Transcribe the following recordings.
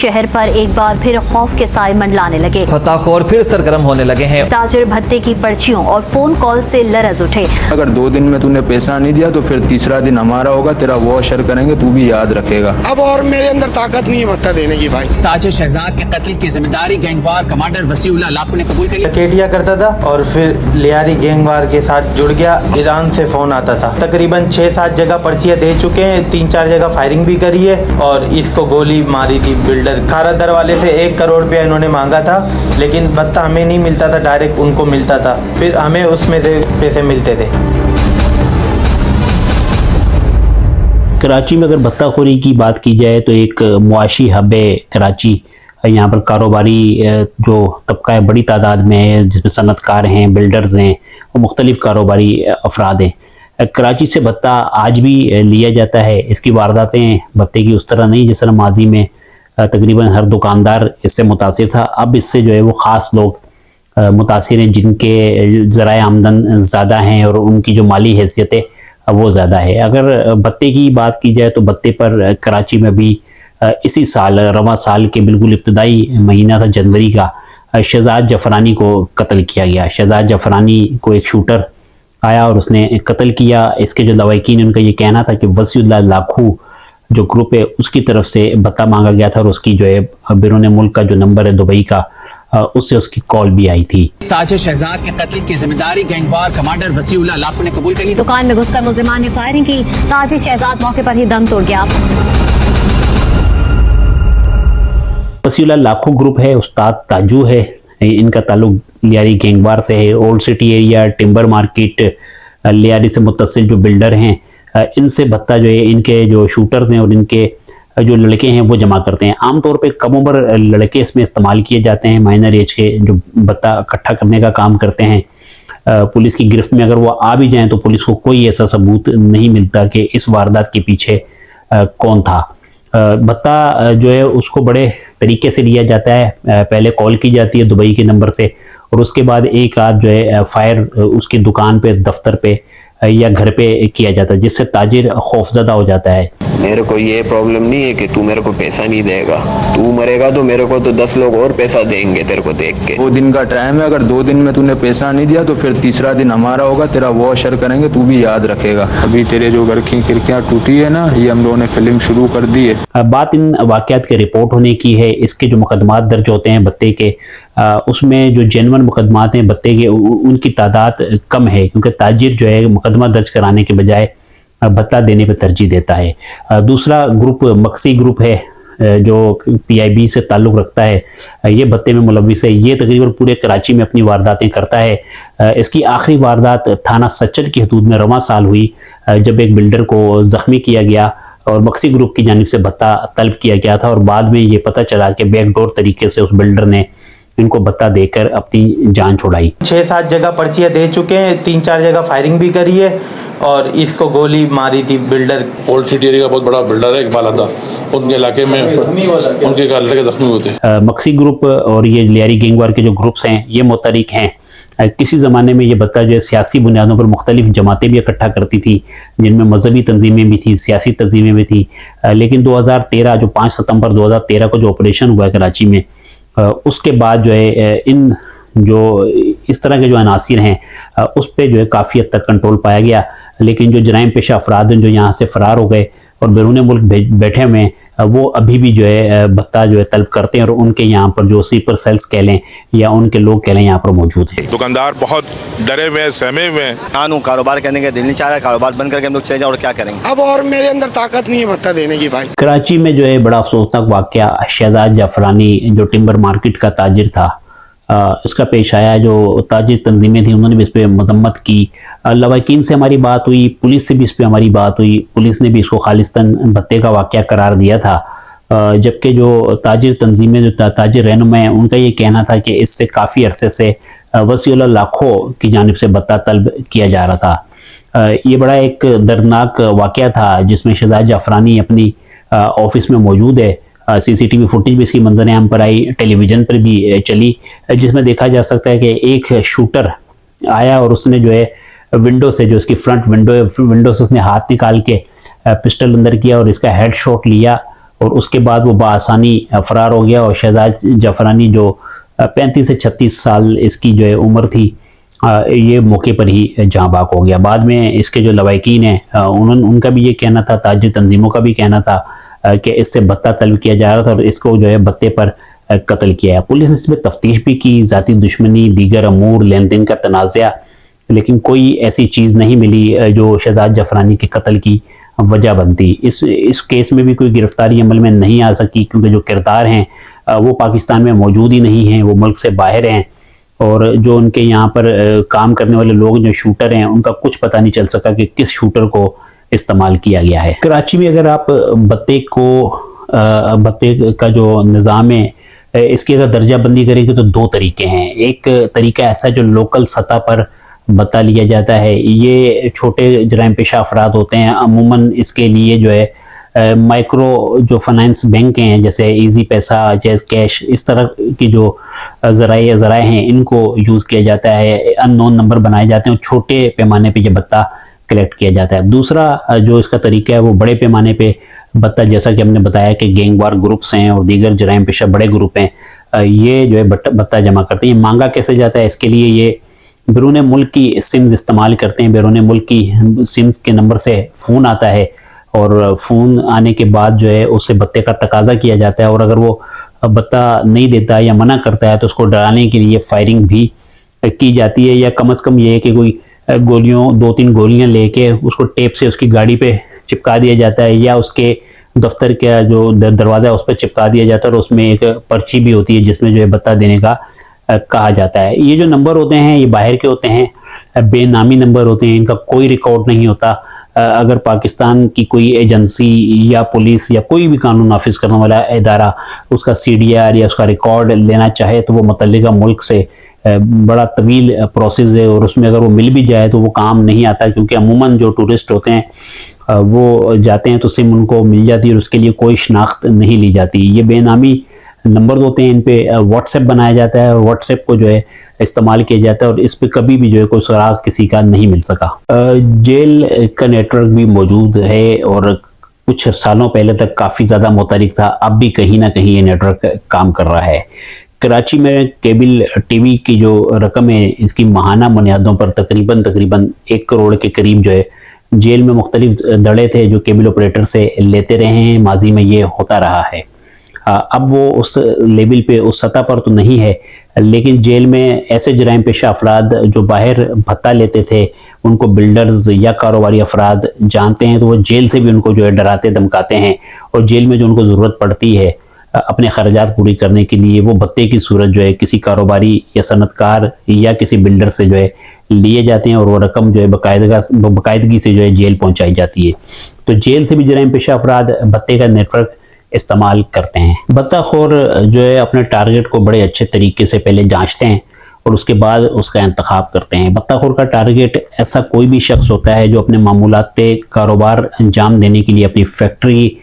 शहर पर एक बार फिर खौफ के साए मंडलाने लगे। फताखोर फिर सरगर्म होने लगे हैं। ताजिर भत्ते की पर्चियों और फोन कॉल से लरज उठे। अगर 2 दिन में तूने पैसा नहीं दिया तो फिर तीसरा दिन हमारा होगा, तेरा वो असर करेंगे, तू भी याद रखेगा। अब और मेरे अंदर ताकत नहीं है भत्ता देने की भाई। ताजिर शहजाद के कत्ल की जिम्मेदारी गैंगवार कमांडर वसीउल्लाह लाखो ने कबूल करी। केटिया करता था और फिर लियारी गैंगवार के साथ जुड़ गया। ईरान से फोन आता था। तकरीबन 6-7 जगह पर्चियां दे चुके हैं, 3-4 जगह फायरिंग भी करी है और इसको गोली मारी थी। बिल्डर खारा दर वाले से 1 करोड़ रुपया इन्होंने मांगा था, लेकिन भत्ता हमें नहीं मिलता था, डायरेक्ट उनको मिलता था, फिर हमें उसमें से पैसे मिलते थे। कराची में अगर भत्ताखोरी की बात की जाए तो एक मुआशी हब है कराची। यहाँ पर कारोबारी जो तबका है बड़ी तादाद में है, जिसमें सनतकार हैं, बिल्डर्स हैं और मुख्तलिफ कारोबारी अफराद हैं। कराची से भत्ता आज भी लिया जाता है। इसकी वारदातें भत्ते की उस तरह नहीं जिस तरह माजी में तकरीबन हर दुकानदार इससे मुतासिर था। अब इससे जो है वो ख़ास लोग मुतासिर हैं जिनके ज़राए आमदन ज़्यादा हैं और उनकी जो माली हैसियत है वो ज़्यादा है। अगर भत्ते की बात की जाए तो भत्ते पर कराची में भी इसी साल रवा साल के बिल्कुल इब्तदाई महीना था जनवरी का, शहजाद जफरानी को कत्ल किया गया। शहजाद जफरानी को एक शूटर आया और उसने कत्ल किया। इसके जो लवाकिन उनका ये कहना था कि वसीउल्लाह लाखो जो ग्रुप है उसकी तरफ से भत्ता मांगा गया था और उसकी जो है बैरून मुल्क का जो नंबर है दुबई का, उससे उसकी कॉल भी आई थी। ताजिर शहजाद के कत्ल की जिम्मेदारी गैंगवार कमांडर वसीउल्लाह लाखो ने कबूल करी। दुकान में घुसकर मुल्जिमान ने फायरिंग की। ताजिर शहजाद मौके पर ही दम तोड़ गया। वसीउल्लाह लाखो ग्रुप है, उस्ताद ताजू है, इनका ताल्लुक लियारी गैंगवार से है। Old city area, timber market, Lyari से मुत्तसिल जो बिल्डर हैं इनसे भत्ता जो है इनके जो शूटर्स हैं और इनके जो लड़के हैं वो जमा करते हैं। आमतौर पे कम उम्र लड़के इसमें इस्तेमाल किए जाते हैं, माइनर एज के, जो भत्ता इकट्ठा करने का काम करते हैं। पुलिस की गिरफ्त में अगर वो आ भी जाएं तो पुलिस को कोई ऐसा सबूत नहीं मिलता कि इस वारदात के पीछे कौन था। भत्ता जो है उसको बड़े तरीके से लिया जाता है। पहले कॉल की जाती है दुबई के नंबर से और उसके बाद एक आध जो है फायर उसकी दुकान पे, दफ्तर पे या घर पे किया जाता है, जिससे ताजिर खौफजदा हो जाता है। मेरे को ये प्रॉब्लम नहीं है कि तू मेरे को पैसा नहीं देगा, तू मरेगा तो मेरे को तो 10 लोग और पैसा देंगे तेरे को देख के। 2 दिन का टाइम है, अगर 2 दिन में तूने पैसा नहीं दिया तो फिर तीसरा दिन हमारा होगा, तेरा वो असर करेंगे, तू भी याद रखेगा। अभी तेरे जो घर की खिड़कियाँ टूटी है ना, ये हम लोगों ने फिल्म शुरू कर दी है। बात इन वाक़यात के रिपोर्ट होने की है। इसके जो मुकदमात दर्ज होते हैं भत्ते के, उसमें जो जेन्युइन मुकदमात हैं भत्ते के उनकी तादाद कम है, क्योंकि ताजिर जो है मुकदमा दर्ज कराने के बजाय भत्ता देने पर तरजीह देता है। दूसरा ग्रुप मक्सी ग्रुप है जो PIB से ताल्लुक़ रखता है, ये भत्ते में मुलविस है। ये तकरीबन पूरे कराची में अपनी वारदातें करता है। इसकी आखिरी वारदात थाना सच्चर की हदूद में रवां साल हुई, जब एक बिल्डर को ज़ख्मी किया गया और मक्सी ग्रुप की जानिब से भत्ता तलब किया गया था और बाद में ये पता चला कि बैकडोर तरीके से उस बिल्डर ने इनको भत्ता देकर अपनी जान छुड़ाई। 6-7 जगह पर्चियां दे चुके हैं, 3-4 जगह फायरिंग भी करी है और इसको गोली मारी थी। बिल्डर ओल्ड सिटी एरिया का बहुत बड़ा बिल्डर है इकबाल अदा, उनके इलाके में उनके लड़के जख्मी होते। मक्सी ग्रुप और ये लियारी गैंगवार के जो ग्रुप्स हैं ये मुतरिक हैं। किसी ज़माने में ये भत्ता जो है सियासी बुनियादों पर मुख्तलिफ जमातें भी इकट्ठा करती थी, जिनमें मजहबी तंजीमें भी थी, सियासी तंजीमें भी थी। लेकिन 2013 जो 5 सितंबर 2013 को जो ऑपरेशन हुआ है कराची में, उसके बाद जो है इन जो इस तरह के जो अनासिर हैं उस पर जो है काफ़ी हद तक कंट्रोल पाया गया। लेकिन जो जराइम पेशा अफराद हैं जो यहाँ से फ़रार हो गए और बैरून मुल्क बैठे हुए हैं, वो अभी भी जो है भत्ता जो है तलब करते हैं और उनके यहाँ पर जो स्लीपर सेल्स कह लें या उनके लोग कह लें यहाँ पर मौजूद हैं। दुकानदार बहुत डरे हुए हैं, सहमे हुए हैं। कानून कारोबार करने का दिल नहीं चाह रहा, कारोबार बंद करके हम लोग चले जाए और क्या करेंगे। अब और मेरे अंदर ताकत नहीं है भत्ता देने की भाई। कराची में जो है बड़ा अफसोसनाक वाक़या शहजाद जफरानी जो टिम्बर मार्केट का ताजिर था, इसका पेश आया। जो ताजिर तंजीमें थी उन्होंने भी इस पर मजम्मत की। लवाकिन से हमारी बात हुई, पुलिस से भी इस पर हमारी बात हुई। पुलिस ने भी इसको खालिस्तान भत्ते का वाक़या करार दिया था, जबकि जो ताजिर तंजीमें, जो ताजिर रहनुमा हैं, उनका ये कहना था कि इससे काफ़ी अरसे से वसीउल्लाह लाखो की जानिब से भत्ता तलब किया जा रहा था। ये बड़ा एक दर्दनाक वाक़या था जिसमें शहजाद जाफरानी अपनी ऑफिस में मौजूद है। CCTV फुटेज भी इसकी मंजर-ए-आम पर आई, टेलीविज़न पर भी चली, जिसमें देखा जा सकता है कि एक शूटर आया और उसने जो है विंडो से, जो इसकी फ्रंट विंडो है, विंडो से उसने हाथ निकाल के पिस्टल अंदर किया और इसका हेड शॉट लिया और उसके बाद वो बआसानी फरार हो गया। और शहजाद जाफरानी जो 35 से 36 साल इसकी जो है उम्र थी, ये मौके पर ही जाँ बाक हो गया। बाद में इसके जो लवाकिन हैं उनका भी ये कहना था, ताजिर तंजीमों का भी कहना था कि इससे भत्ता तलब किया जा रहा था और इसको जो है भत्ते पर कत्ल किया है। पुलिस ने इस पर तफ्तीश भी की, ज़ाती दुश्मनी, दीगर अमूर, लेन देन का तनाज़ा, लेकिन कोई ऐसी चीज़ नहीं मिली जो शहजाद जाफरानी के कत्ल की वजह बनती। इस केस में भी कोई गिरफ्तारी अमल में नहीं आ सकी, क्योंकि जो किरदार हैं वो पाकिस्तान में मौजूद ही नहीं हैं, वो मुल्क से बाहर हैं। और जो उनके यहाँ पर काम करने वाले लोग जो शूटर हैं, उनका कुछ पता नहीं चल सका कि किस शूटर को इस्तेमाल किया गया है। कराची में अगर आप भत्ते का जो निज़ाम है, इसकी अगर दर्जा बंदी करेंगे तो दो तरीके हैं। एक तरीका ऐसा जो लोकल सतह पर भत्ता लिया जाता है, ये छोटे जराइम पेशा अफराद होते हैं। अमूमन इसके लिए जो है माइक्रो जो फाइनेंस बैंक हैं, जैसे इजी पैसा, जैज़ कैश, इस तरह की जो ज़राए हैं, इनको यूज़ किया जाता है। अननोन नंबर बनाए जाते हैं और छोटे पैमाने पे ये भत्ता कलेक्ट किया जाता है। दूसरा जो इसका तरीका है वो बड़े पैमाने पे भत्ता, जैसा कि हमने बताया कि गैंगवार ग्रुप्स हैं और दीगर जराइम पेशा बड़े ग्रुप हैं, ये जो है भत्ता जमा करते हैं। मांगा कैसे जाता है, इसके लिए ये बैरून मुल्क की सिम्स इस्तेमाल करते हैं। बैरून मुल्क की सिम्स के नंबर से फ़ोन आता है और फ़ोन आने के बाद जो है उससे भत्ते का तकाजा किया जाता है, और अगर वो भत्ता नहीं देता या मना करता है तो उसको डराने के लिए फायरिंग भी की जाती है। या कम से कम ये है कि कोई गोलियों 2-3 गोलियां लेके उसको टेप से उसकी गाड़ी पे चिपका दिया जाता है, या उसके दफ्तर का जो दरवाज़ा है उस पर चिपका दिया जाता है, और उसमें एक पर्ची भी होती है जिसमें जो है भत्ता देने का कहा जाता है। ये जो नंबर होते हैं ये बाहर के होते हैं, बेनामी नंबर होते हैं, इनका कोई रिकॉर्ड नहीं होता। अगर पाकिस्तान की कोई एजेंसी या पुलिस या कोई भी कानून नाफिज करने वाला इदारा उसका CDR या उसका रिकॉर्ड लेना चाहे तो वो मुतल्लिका मुल्क से बड़ा तवील प्रोसेस है, और उसमें अगर वो मिल भी जाए तो वो काम नहीं आता, क्योंकि अमूमन जो टूरिस्ट होते हैं वो जाते हैं तो सिम उनको मिल जाती है और उसके लिए कोई शनाख्त नहीं ली जाती। ये बेनामी नंबर होते हैं, इन पे व्हाट्सएप बनाया जाता है और व्हाट्सएप को जो है इस्तेमाल किया जाता है, और इस पे कभी भी जो है कोई सुराग किसी का नहीं मिल सका। जेल का नेटवर्क भी मौजूद है और कुछ सालों पहले तक काफ़ी ज़्यादा मुतहरिक था, अब भी कहीं ना कहीं ये नेटवर्क काम कर रहा है। कराची में केबल टीवी की जो रकम है, इसकी माहाना बुनियादों पर तकरीबन 1 करोड़ के करीब जो है जेल में मुख्तलिफ दड़े थे जो केबल ऑपरेटर से लेते रहे हैं। माजी में ये होता रहा है। अब वो उस लेवल पे, उस सतह पर तो नहीं है, लेकिन जेल में ऐसे जराइम पेशा अफराद जो बाहर भत्ता लेते थे, उनको बिल्डर्स या कारोबारी अफराद जानते हैं, तो वो जेल से भी उनको जो है डराते धमकाते हैं, और जेल में जो उनको ज़रूरत पड़ती है अपने खर्चात पूरी करने के लिए, वो भत्ते की सूरत जो है किसी कारोबारी या सनतकार या किसी बिल्डर से जो है लिए जाते हैं, और वो रकम जो है बाकायदगी से जो है जेल पहुँचाई जाती है। तो जेल से भी जराइम पेशा अफराद भत्ते का नेटवर्क इस्तेमाल करते हैं। भत्ताखोर जो है अपने टारगेट को बड़े अच्छे तरीके से पहले जांचते हैं और उसके बाद उसका इंतखाब करते हैं। भत्ताखोर का टारगेट ऐसा कोई भी शख्स होता है जो अपने मामूलाते कारोबार अंजाम देने के लिए अपनी फैक्ट्री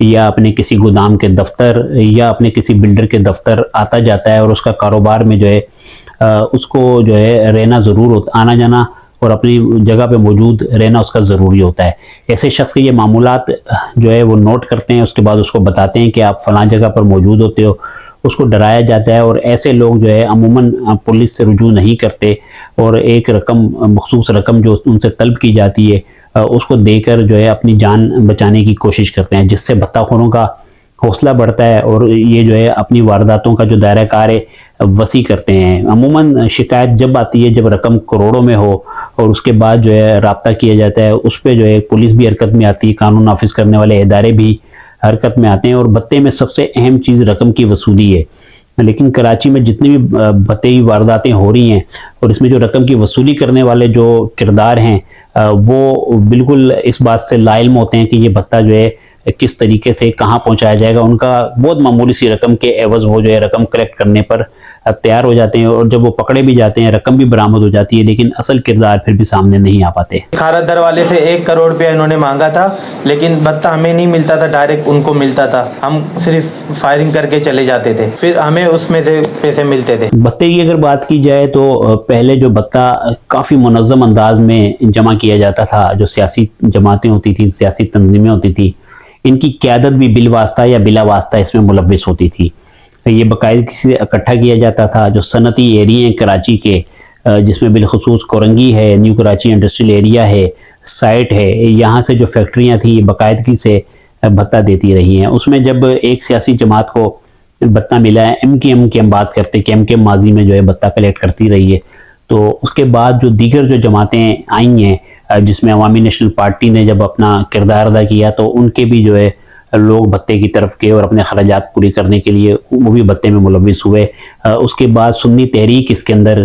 या अपने किसी गोदाम के दफ्तर या अपने किसी बिल्डर के दफ्तर आता जाता है, और उसका कारोबार में जो है उसको जो है रहना ज़रूर होता, आना जाना और अपनी जगह पे मौजूद रहना उसका ज़रूरी होता है। ऐसे शख्स के ये मामूलात जो है वो नोट करते हैं, उसके बाद उसको बताते हैं कि आप फ़लाँ जगह पर मौजूद होते हो, उसको डराया जाता है। और ऐसे लोग जो है अमूमन पुलिस से रुजू नहीं करते, और एक रकम, मखसूस रकम जो उनसे तलब की जाती है उसको देकर जो है अपनी जान बचाने की कोशिश करते हैं, जिससे भत्ताखोरों का हौसला बढ़ता है और ये जो है अपनी वारदातों का जो दायरा कार है वसी करते हैं। अमूमन शिकायत जब आती है जब रकम करोड़ों में हो, और उसके बाद जो है राब्ता किया जाता है, उस पर जो है पुलिस भी हरकत में आती है, कानून नाफिज करने वाले इदारे भी हरकत में आते हैं, और भत्ते में सबसे अहम चीज़ रकम की वसूली है। लेकिन कराची में जितनी भी भत्ते की वारदातें हो रही हैं और इसमें जो रकम की वसूली करने वाले जो किरदार हैं वो बिल्कुल इस बात से लाइल्म होते हैं कि ये भत्ता जो है किस तरीके से कहाँ पहुँचाया जाएगा। उनका बहुत मामूली सी रकम के एवज वो जो है रकम कलेक्ट करने पर तैयार हो जाते हैं, और जब वो पकड़े भी जाते हैं रकम भी बरामद हो जाती है, लेकिन असल किरदार फिर भी सामने नहीं आ पाते। खारदर वाले से 1 करोड़ रुपया इन्होंने मांगा था, लेकिन भत्ता हमें नहीं मिलता था, डायरेक्ट उनको मिलता था। हम सिर्फ फायरिंग करके चले जाते थे, फिर हमें उसमें से पैसे मिलते थे। भत्ते की अगर बात की जाए तो पहले जो भत्ता काफ़ी मुनज़्ज़म अंदाज में जमा किया जाता था, जो सियासी जमातें होती थी, सियासी तंजीमें होती थी, इनकी क़यादत भी बिलवास्ता या बिला वास्ता इसमें मुलव्विस होती थी। ये बाकायदगी से इकट्ठा किया जाता था। जो सनती एरिया हैं कराची के, जिसमें बिलखुसूस कोरंगी है, न्यू कराची इंडस्ट्रियल एरिया है, साइट है, यहाँ से जो फैक्ट्रियाँ थी ये बाकायदगी से भत्ता देती रही हैं। उसमें जब एक सियासी जमात को भत्ता मिला है, MKM की हम बात करते हैं कि MKM माजी में जो है भत्ता कलेक्ट करती रही है, तो उसके बाद जो दीगर जो जमातें आई हैं जिसमें अवामी नेशनल पार्टी ने जब अपना किरदार अदा किया तो उनके भी जो है लोग भत्ते की तरफ गए और अपने खर्चात पूरी करने के लिए वो भी भत्ते में मुलव्विस हुए। उसके बाद सुन्नी तहरीक इसके अंदर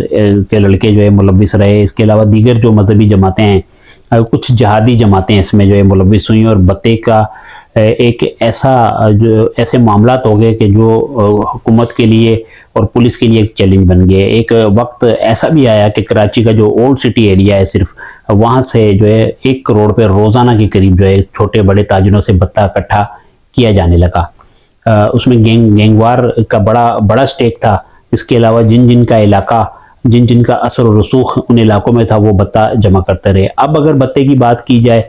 के लड़के जो है मुलव्विस रहे। इसके अलावा दीगर जो मजहबी जमातें हैं, कुछ जहादी जमातें इसमें जो है मुलव्विस हुई और भत्ते का एक ऐसे मामलात हो गए कि जो हुकूमत के लिए और पुलिस के लिए एक चैलेंज बन गए। एक वक्त ऐसा भी आया कि कराची का जो ओल्ड सिटी एरिया है सिर्फ वहाँ से जो है 1 करोड़ पे रोज़ाना के करीब जो है छोटे बड़े ताजरों से भत्ता इकट्ठा किया जाने लगा। उसमें गैंगवार का बड़ा स्टेक था। इसके अलावा जिन का इलाका, जिन का असर और रसूख उन इलाकों में था वो भत्ता जमा करते रहे। अब अगर भत्ते की बात की जाए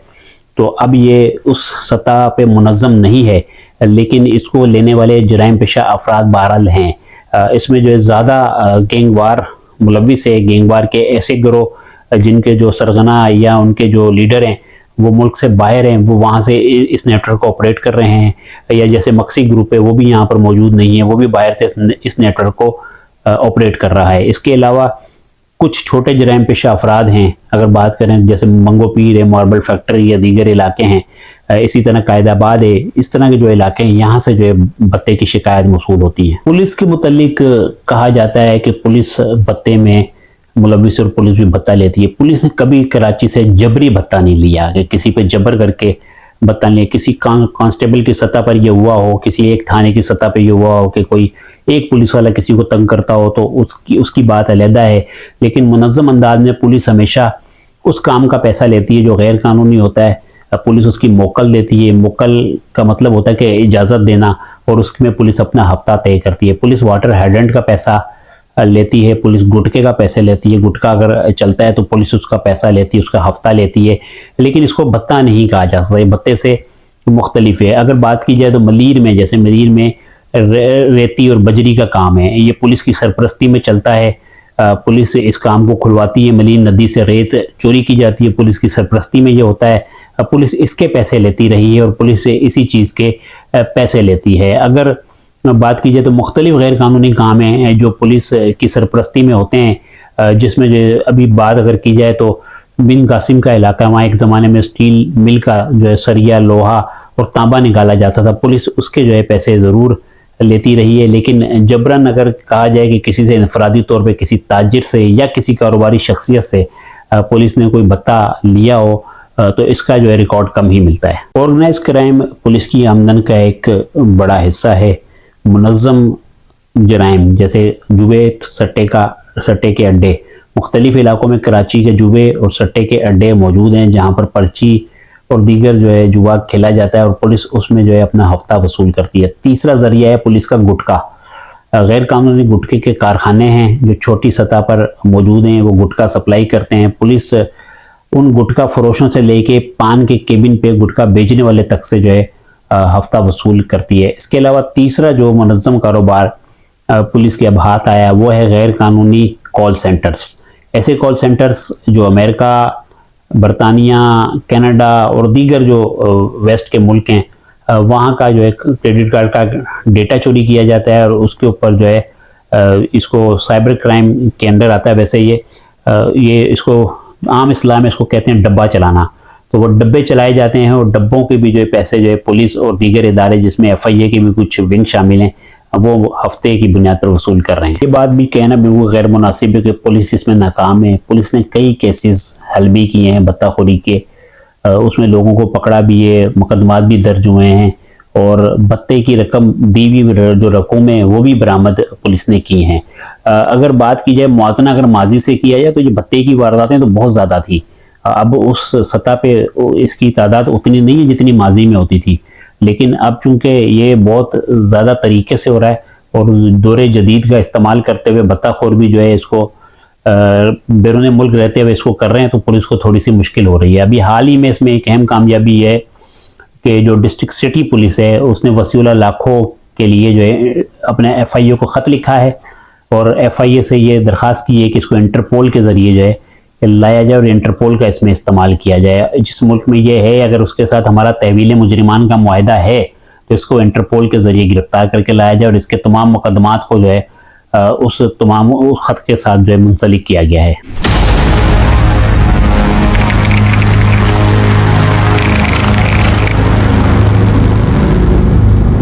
तो अब ये उस सतह पे मुनज़्ज़म नहीं है, लेकिन इसको लेने वाले जराइम पेशा अफराद बहरहाल हैं। इसमें जो है ज़्यादा गैंगवार मुलव्विस है। गैंगवार के ऐसे गिरोह जिनके जो सरगना या उनके जो लीडर हैं वो मुल्क से बाहर हैं, वो वहाँ से इस नेटवर्क को ऑपरेट कर रहे हैं, या जैसे मक्सी ग्रुप है वो भी यहाँ पर मौजूद नहीं है, वो भी बाहर से इस नेटवर्क को ऑपरेट कर रहा है। इसके अलावा कुछ छोटे जराइम पेशा अफराद हैं, अगर बात करें जैसे मंगो पीर है, मार्बल फैक्ट्री या दीगर इलाके हैं, इसी तरह कायदाबाद है, इस तरह के जो इलाके हैं यहाँ से जो है भत्ते की शिकायत मौसूल होती है। पुलिस के मुतालिक कहा जाता है कि पुलिस भत्ते में मुलव्विस और पुलिस भी भत्ता लेती है। पुलिस ने कभी कराची से जबरी भत्ता नहीं लिया कि किसी पे जबर करके भत्ता नहीं लिया। किसी कांस्टेबल की सतह पर यह हुआ हो, किसी एक थाने की सतह पर यह हुआ हो कि कोई एक पुलिस वाला किसी को तंग करता हो तो उसकी बात अलहदा है, लेकिन मुनज़्ज़म अंदाज में पुलिस हमेशा उस काम का पैसा लेती है जो गैर कानूनी होता है। पुलिस उसकी मोकल देती है। मोकल का मतलब होता है कि इजाज़त देना, और उसमें पुलिस अपना हफ्ता तय करती है। पुलिस वाटर हेडेंट का पैसा लेती है, पुलिस गुटके का पैसे लेती है। गुटका अगर चलता है तो पुलिस उसका पैसा लेती है, उसका हफ्ता लेती है, लेकिन इसको भत्ता नहीं कहा जा सकता। भत्ते से मुख्तलिफ है। अगर बात की जाए तो मलीर में, जैसे मलीर में रेती और बजरी का काम है, ये पुलिस की सरपरस्ती में चलता है। पुलिस इस काम को खुलवाती है। मलीर नदी से रेत चोरी की जाती है, पुलिस की सरपरस्ती में ये होता है। पुलिस इसके पैसे लेती रही है और पुलिस इसी चीज़ के पैसे लेती है। अगर बात की जाए तो मुख्तलिफ गैर कानूनी काम हैं जो पुलिस की सरपरस्ती में होते हैं, जिसमें जो अभी बात अगर की जाए तो बिन कासिम का इलाका, वहाँ एक ज़माने में स्टील मिल का जो है सरिया, लोहा और तांबा निकाला जाता था। पुलिस उसके जो है पैसे ज़रूर लेती रही है, लेकिन जबरन अगर कहा जाए कि किसी से इनफरादी तौर पे किसी ताजिर से या किसी कारोबारी शख्सियत से पुलिस ने कोई भत्ता लिया हो तो इसका जो है रिकॉर्ड कम ही मिलता है। ऑर्गेनाइज क्राइम पुलिस की आमदन का एक बड़ा हिस्सा है। मुनज़्ज़म जराइम जैसे जुए, सट्टे के अड्डे, मुख्तलिफ इलाकों में कराची के जुए और सट्टे के अड्डे मौजूद हैं जहाँ पर पर्ची और दीगर जो है जुआ खेला जाता है और पुलिस उसमें जो है अपना हफ्ता वसूल करती है। तीसरा ज़रिया है पुलिस का गुटखा। गैर कानूनी गुटखे के कारखाने हैं जो छोटी सतह पर मौजूद हैं, वो गुटखा सप्लाई करते हैं। पुलिस उन गुटखा फरोशों से लेके पान के केबिन पे गुटखा बेचने वाले तक से जो है हफ्ता वसूल करती है। इसके अलावा तीसरा जो मुनज़्ज़म कारोबार पुलिस के अब हाथ आया वो है गैर कानूनी कॉल सेंटर्स। ऐसे कॉल सेंटर्स जो अमेरिका, बरतानिया, कनाडा और दीगर जो वेस्ट के मुल्क हैं वहाँ का जो है क्रेडिट कार्ड का डेटा चोरी किया जाता है और उसके ऊपर जो है इसको साइबर क्राइम के अंदर आता है। वैसे ये इसको आम इस्लाम में इसको कहते हैं डब्बा चलाना। तो वो डब्बे चलाए जाते हैं और डब्बों के भी जो है पैसे जो है पुलिस और दीगर इदारे जिसमें FIA के भी कुछ विंग शामिल हैं वो हफ्ते की बुनियाद पर वसूल कर रहे हैं। ये बात भी कहना बिल्कुल गैर मुनासिब है कि पुलिस इसमें नाकाम है। पुलिस ने कई केसेस हल भी किए हैं भत्ताखोरी के, उसमें लोगों को पकड़ा भी है, मुकदमात भी दर्ज हुए हैं और भत्ते की रकम दी हुई जो रकूमें हैं वो भी बरामद पुलिस ने की हैं। अगर बात की जाए मुआवजा अगर माजी से किया जाए तो ये भत्ते की वारदातें तो बहुत ज़्यादा थी। अब उस सतह पे इसकी तादाद उतनी नहीं है जितनी माजी में होती थी, लेकिन अब चूंकि ये बहुत ज़्यादा तरीके से हो रहा है और दौरे जदीद का इस्तेमाल करते हुए भत्ताखोर भी जो है इसको बैरून मुल्क रहते हुए इसको कर रहे हैं तो पुलिस को थोड़ी सी मुश्किल हो रही है। अभी हाल ही में इसमें एक अहम कामयाबी है कि जो डिस्ट्रिक्ट सिटी पुलिस है उसने वसीउल्लाह लाखों के लिए जो है अपने FIA को ख़त लिखा है और FIA से ये दरख्वास्त की है कि इसको इंटरपोल के ज़रिए जो है लाया जाए और इंटरपोल का इसमें इस्तेमाल किया जाए। जिस मुल्क में ये है अगर उसके साथ हमारा तहवील मुजरिमान का मुआहदा है तो इसको इंटरपोल के ज़रिए गिरफ्तार करके लाया जाए और इसके तमाम मुकदमात को जो है उस ख़त के साथ जो है मुंसलिक किया गया है।